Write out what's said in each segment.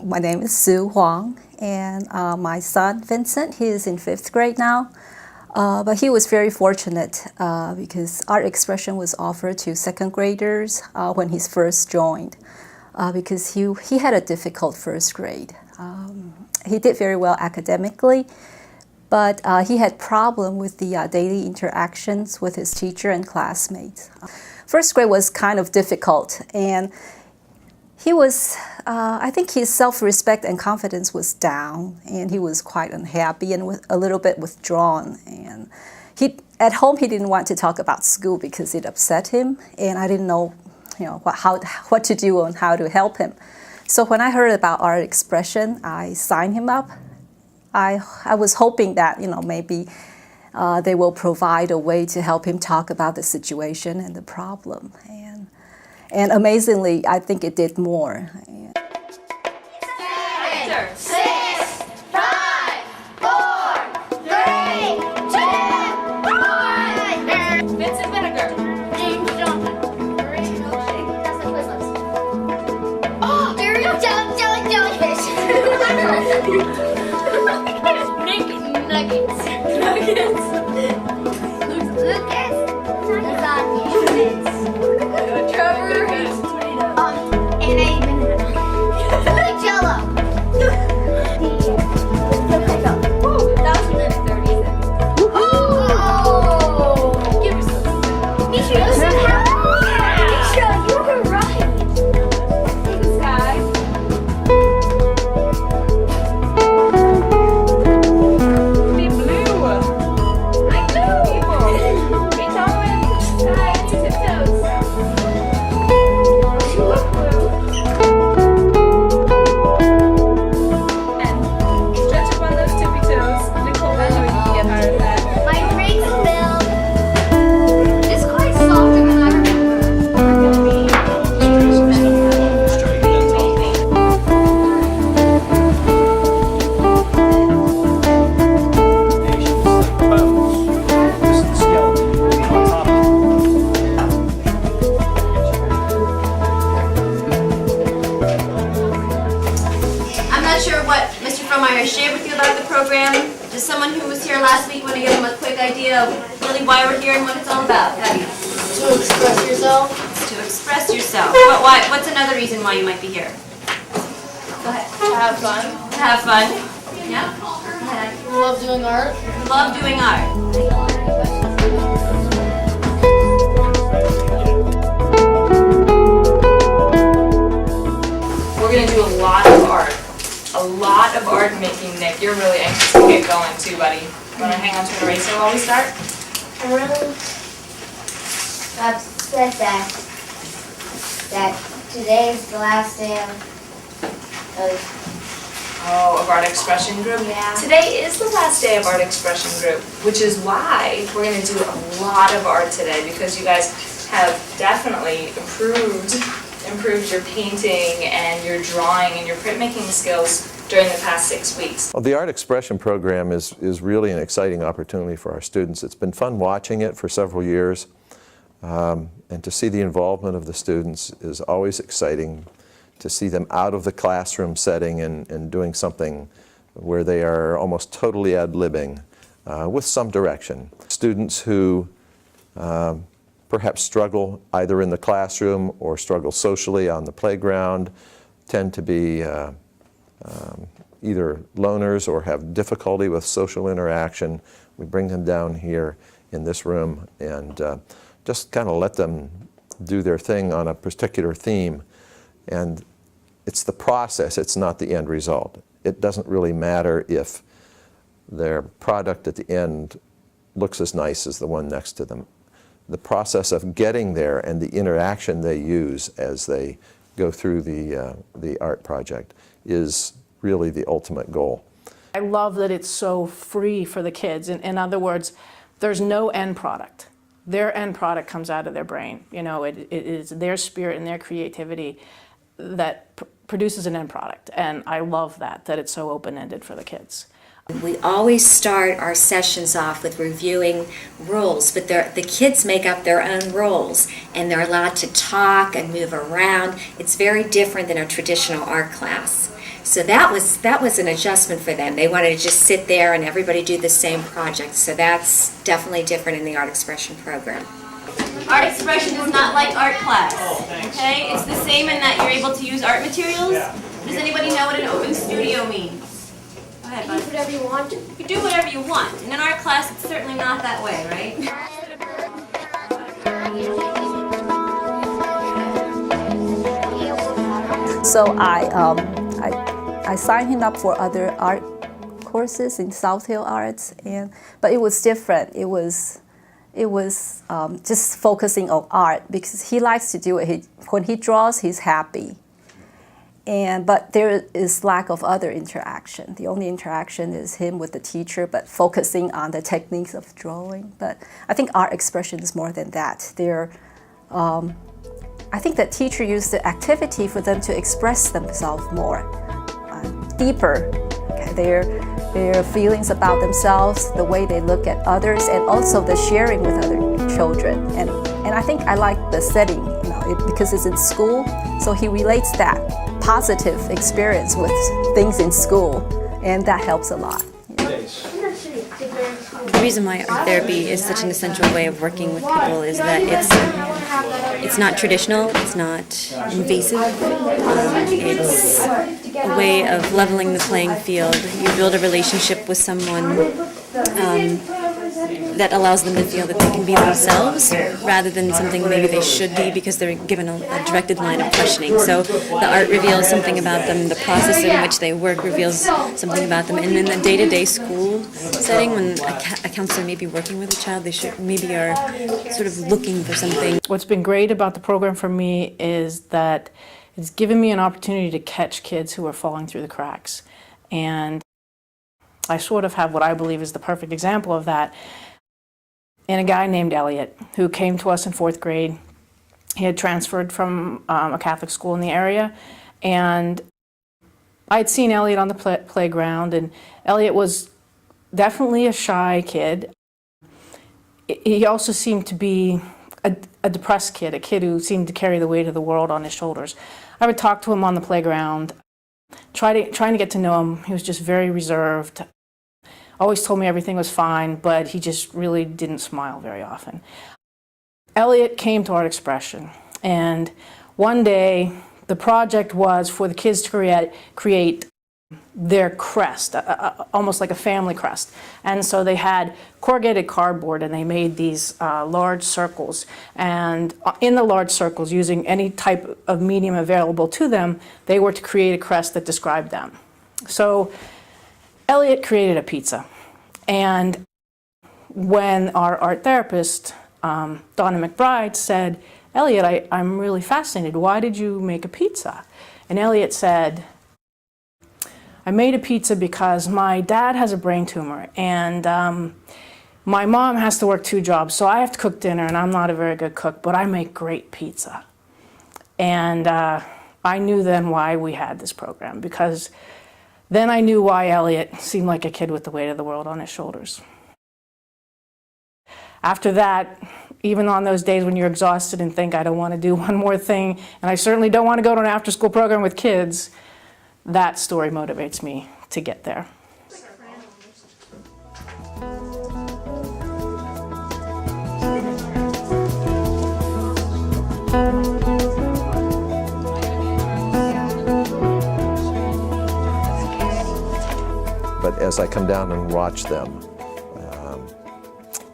My name is Sue Huang, and my son Vincent, he is in 5th grade now. But he was very fortunate because art expression was offered to 2nd graders when he first joined, because he had a difficult 1st grade. He did very well academically, but he had problem with the daily interactions with his teacher and classmates. 1st grade was kind of difficult, and he was, I think his self-respect and confidence was down, and he was quite unhappy and a little bit withdrawn. And at home, he didn't want to talk about school because it upset him, and I didn't know, what to do and how to help him. So when I heard about art expression, I signed him up. I was hoping that, maybe they will provide a way to help him talk about the situation and the problem. And amazingly, I think it did more. 7, 6, 5, 4, 3, 2, 1. Vincent Vinegar. James Johnson. Marie Milkshake. Dustin Quizlips. Oh, Ariel Jellyfish. Nick Nuggets. Lucas. Lasagna. Trevor. And a banana. Jello. That was within 30 seconds. Oh! Give us some. Misha, you said how? Misha, you were right. Thanks, guys. Be blue. I know. Be tall. Sky to tiptoes. You look blue. And stretch up on those tippy toes. Nicole, I know you can get higher than that. My ring bill is quite softer than I I'm not sure what Mr. Frohmeyer shared with you about the program. Does someone who was here last week want to give them a quick idea of really why we're here and what it's all about? Patty? To express yourself. It's to express yourself. What's another reason why you might be here? Go ahead. To have fun. To have fun. Yeah? Go ahead. Love doing art. Love doing art. We're going to do a lot of art. A lot of art making, Nick. You're really anxious to get going too, buddy. Want to hang on to an eraser while we start? I'm really upset that today is the last day Of Art Expression Group? Yeah. Today is the last day of Art Expression Group, which is why we're going to do a lot of art today, because you guys have definitely improved your painting and your drawing and your printmaking skills during the past 6 weeks. Well, the Art Expression Program is really an exciting opportunity for our students. It's been fun watching it for several years, and to see the involvement of the students is always exciting. To see them out of the classroom setting and doing something where they are almost totally ad-libbing with some direction. Students who perhaps struggle either in the classroom or struggle socially on the playground tend to be either loners or have difficulty with social interaction. We bring them down here in this room and just kind of let them do their thing on a particular theme. And it's the process, it's not the end result. It doesn't really matter if their product at the end looks as nice as the one next to them. The process of getting there and the interaction they use as they go through the art project is really the ultimate goal. I love that it's so free for the kids. In other words, there's no end product. Their end product comes out of their brain. It is their spirit and their creativity that produces an end product. And I love that it's so open-ended for the kids. We always start our sessions off with reviewing rules, but the kids make up their own rules and they're allowed to talk and move around. It's very different than a traditional art class. So that was an adjustment for them. They wanted to just sit there and everybody do the same project. So that's definitely different in the art expression program. Art expression is not like art class. Okay? It's the same in that you're able to use art materials. Does anybody know what an open studio means? Go ahead, bud. Whatever you want. You can do whatever you want. In an art class, it's certainly not that way, right? So I signed him up for other art courses in South Hill Arts, but it was different. It was just focusing on art because he likes to do it. When he draws, he's happy. But there is lack of other interaction. The only interaction is him with the teacher, but focusing on the techniques of drawing. But I think art expression is more than that. I think that teacher used the activity for them to express themselves more, deeper. Okay, their feelings about themselves, the way they look at others, and also the sharing with other children. And I think I like the setting, because it's in school, so he relates that positive experience with things in school, and that helps a lot. The reason why art therapy is such an essential way of working with people is that it's not traditional, it's not invasive, it's a way of leveling the playing field. You build a relationship with someone that allows them to feel that they can be themselves rather than something maybe they should be because they're given a directed line of questioning. So the art reveals something about them, the process in which they work reveals something about them, and in the day-to-day school setting, when a counselor may be working with a child, they should maybe are sort of looking for something. What's been great about the program for me is that it's given me an opportunity to catch kids who are falling through the cracks. And I sort of have what I believe is the perfect example of that in a guy named Elliot, who came to us in 4th grade. He had transferred from a Catholic school in the area, and I had seen Elliot on the playground, and Elliot was definitely a shy kid. He also seemed to be a depressed kid, a kid who seemed to carry the weight of the world on his shoulders. I would talk to him on the playground, trying to get to know him. He was just very reserved. Always told me everything was fine, but he just really didn't smile very often. Elliot came to Art Expression, and one day the project was for the kids to create their crest, almost like a family crest. And so they had corrugated cardboard, and they made these large circles. And in the large circles, using any type of medium available to them, they were to create a crest that described them. So Elliot created a pizza, and when our art therapist, Donna McBride, said, "Elliot, I'm really fascinated. Why did you make a pizza?" And Elliot said, "I made a pizza because my dad has a brain tumor, and my mom has to work 2 jobs, so I have to cook dinner, and I'm not a very good cook, but I make great pizza." And I knew then why we had this program, because then I knew why Elliot seemed like a kid with the weight of the world on his shoulders. After that, even on those days when you're exhausted and think, I don't want to do one more thing, and I certainly don't want to go to an after-school program with kids, that story motivates me to get there. But as I come down and watch them,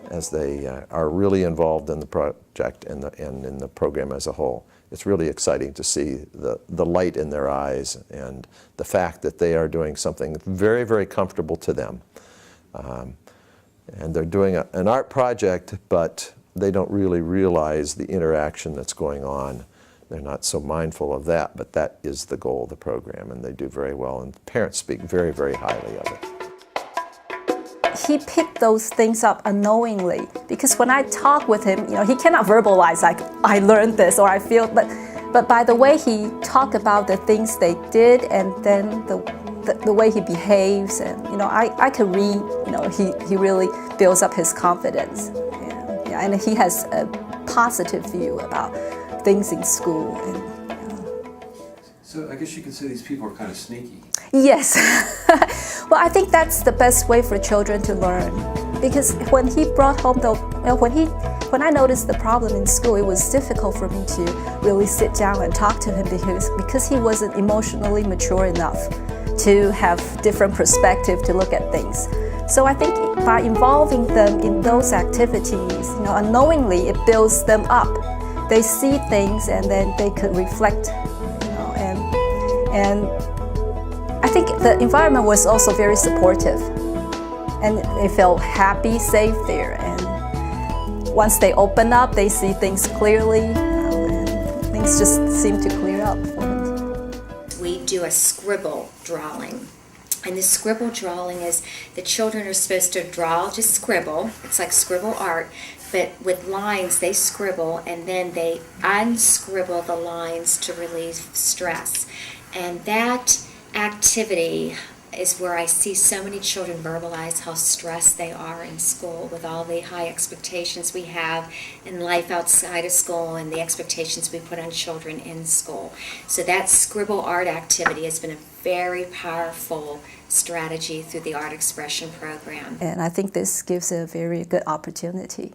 as they are really involved in the project and in the program as a whole, it's really exciting to see the light in their eyes and the fact that they are doing something very, very comfortable to them. And they're doing an art project, but they don't really realize the interaction that's going on. They're not so mindful of that, but that is the goal of the program, and they do very well, and parents speak very, very highly of it. He picked those things up unknowingly, because when I talk with him, he cannot verbalize like, I learned this or I feel, but by the way he talked about the things they did, and then the way he behaves, and I can read, he really builds up his confidence, and he has a positive view about things in school. So I guess you could say these people are kind of sneaky. Yes. Well, I think that's the best way for children to learn. Because when he brought home when I noticed the problem in school, it was difficult for me to really sit down and talk to him because he wasn't emotionally mature enough to have different perspective to look at things. So I think by involving them in those activities, unknowingly it builds them up. They see things and then they could reflect, and I think the environment was also very supportive, and they felt happy, safe there. And once they open up, they see things clearly, and things just seem to clear up for them. We do a scribble drawing. And the scribble drawing is the children are supposed to draw, just scribble. It's like scribble art, but with lines they scribble and then they unscribble the lines to relieve stress. And that activity is where I see so many children verbalize how stressed they are in school with all the high expectations we have in life outside of school and the expectations we put on children in school. So that scribble art activity has been a very powerful strategy through the art expression program. And I think this gives a very good opportunity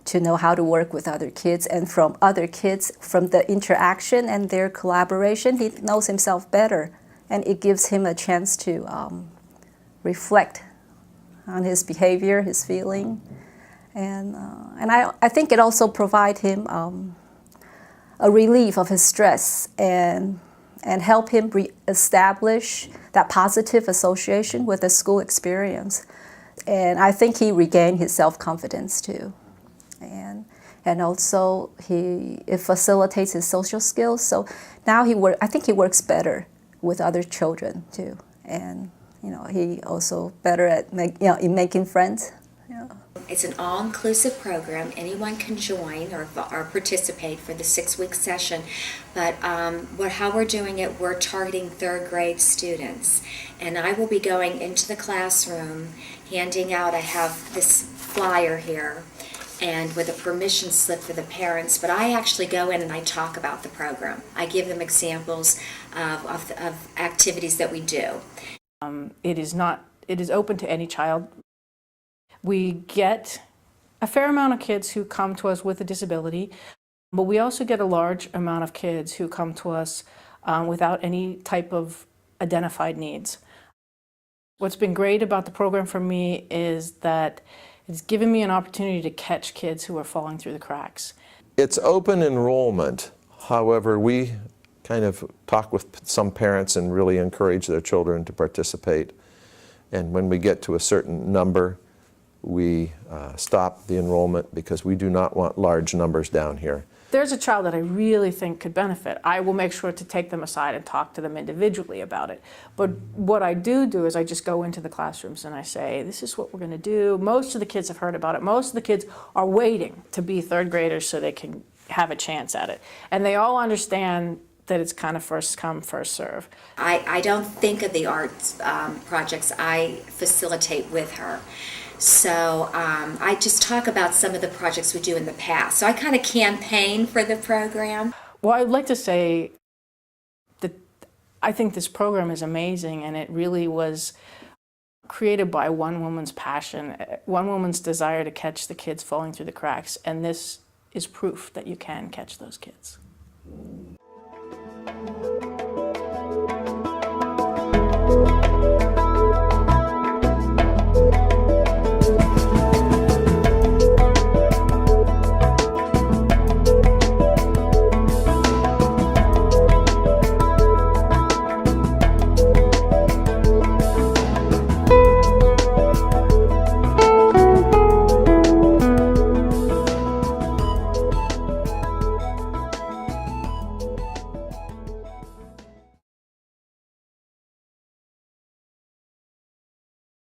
to know how to work with other kids, and from other kids, from the interaction and their collaboration, he knows himself better. And it gives him a chance to reflect on his behavior, his feeling, and I think it also provides him a relief of his stress and help him reestablish that positive association with the school experience. And I think he regained his self-confidence too, and also it facilitates his social skills. So now I think he works better with other children too, and he also better at in making friends. Yeah. It's an all-inclusive program. Anyone can join or participate for the 6-week session. But how we're doing it, we're targeting 3rd grade students, and I will be going into the classroom, handing out. I have this flyer here, and with a permission slip for the parents, but I actually go in and I talk about the program. I give them examples of activities that we do. It is open to any child. We get a fair amount of kids who come to us with a disability, but we also get a large amount of kids who come to us without any type of identified needs. What's been great about the program for me is that it's given me an opportunity to catch kids who are falling through the cracks. It's open enrollment. However, we kind of talk with some parents and really encourage their children to participate. And when we get to a certain number, we stop the enrollment because we do not want large numbers down here. There's a child that I really think could benefit. I will make sure to take them aside and talk to them individually about it. But what I do is I just go into the classrooms and I say, this is what we're going to do. Most of the kids have heard about it. Most of the kids are waiting to be 3rd graders so they can have a chance at it. And they all understand that it's kind of first come, first serve. I don't think of the arts projects. I facilitate with her. So I just talk about some of the projects we do in the past. So I kind of campaign for the program. Well, I'd like to say that I think this program is amazing, and it really was created by one woman's passion, one woman's desire to catch the kids falling through the cracks, and this is proof that you can catch those kids.